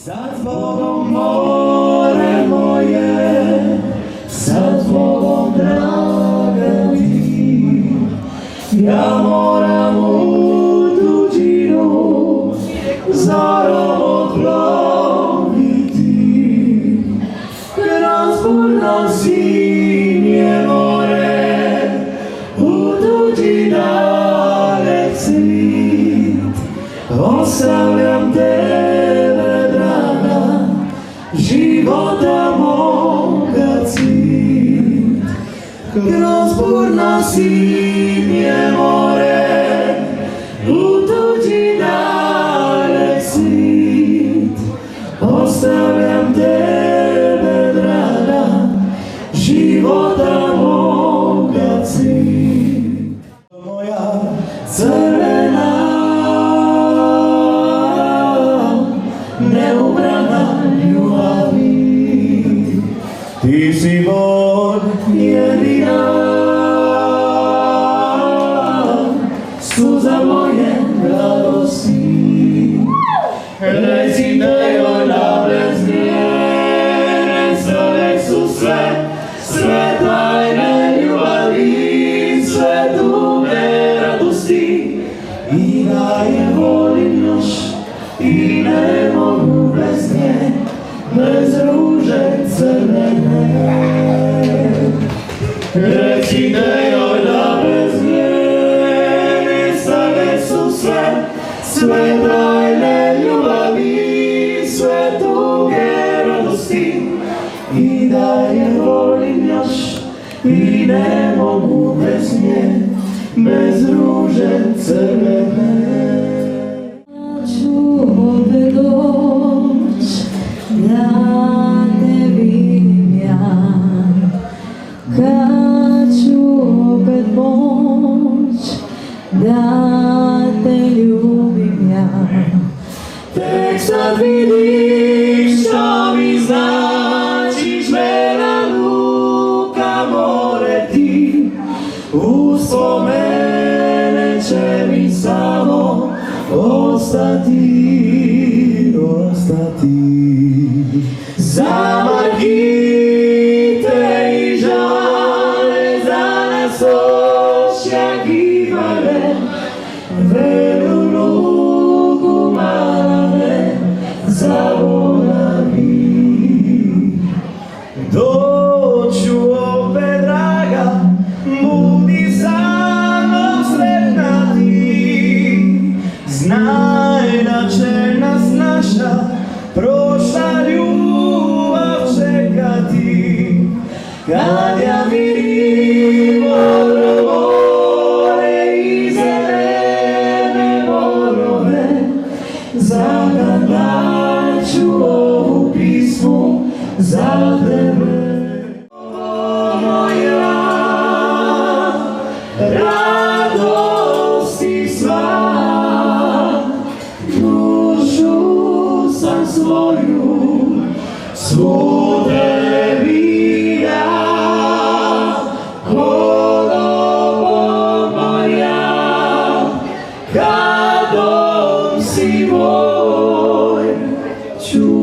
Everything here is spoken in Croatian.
Za Tobom more moje, za Tobom draga Ti, ja moram u tuđinu zorom otploviti. Kroz burno sinje more, u tuđi dalek svit, ostavljam Tebe, draga, života moga cvit. Kroz burno sinje more, u tuđi dalek svit, ostavljam Tebe, draga, života moga cvit. Moja crvena, neubrana ljubavi, Ti si Bog jedina, suza moje radosti. Reci da joj da bez nje nestale su sve tajne ljubavi, sve tuge radosti. I da je volim još i ne mogu bez nje, bez ruže crvene. Reci da joj da bez nje nestale su sve tajne ljubavi, sve tuge radosti. I da je volim još i ne mogu bez nje, bez ruže crvene. Ću opet doć da te vidim ja, kad ću opet moć da te ljubim ja. Tek sad vidiš što mi značiš, mena luka more Ti, uspomene će mi samo ostati. Za margite i žale, za nas očjak i male, velu luku malane zaboravi. Doću opet, draga, budi sa mnom sretna Ti, znaj da će nas naša prošla ljubav čekati. Kad ja vidim modro more i zelene borove, zagadat ću ovu pismu za Tebe. Moja radosti sva, dušu sam svoju svu Tebi ja, holobo moja, kad dom si moj, ću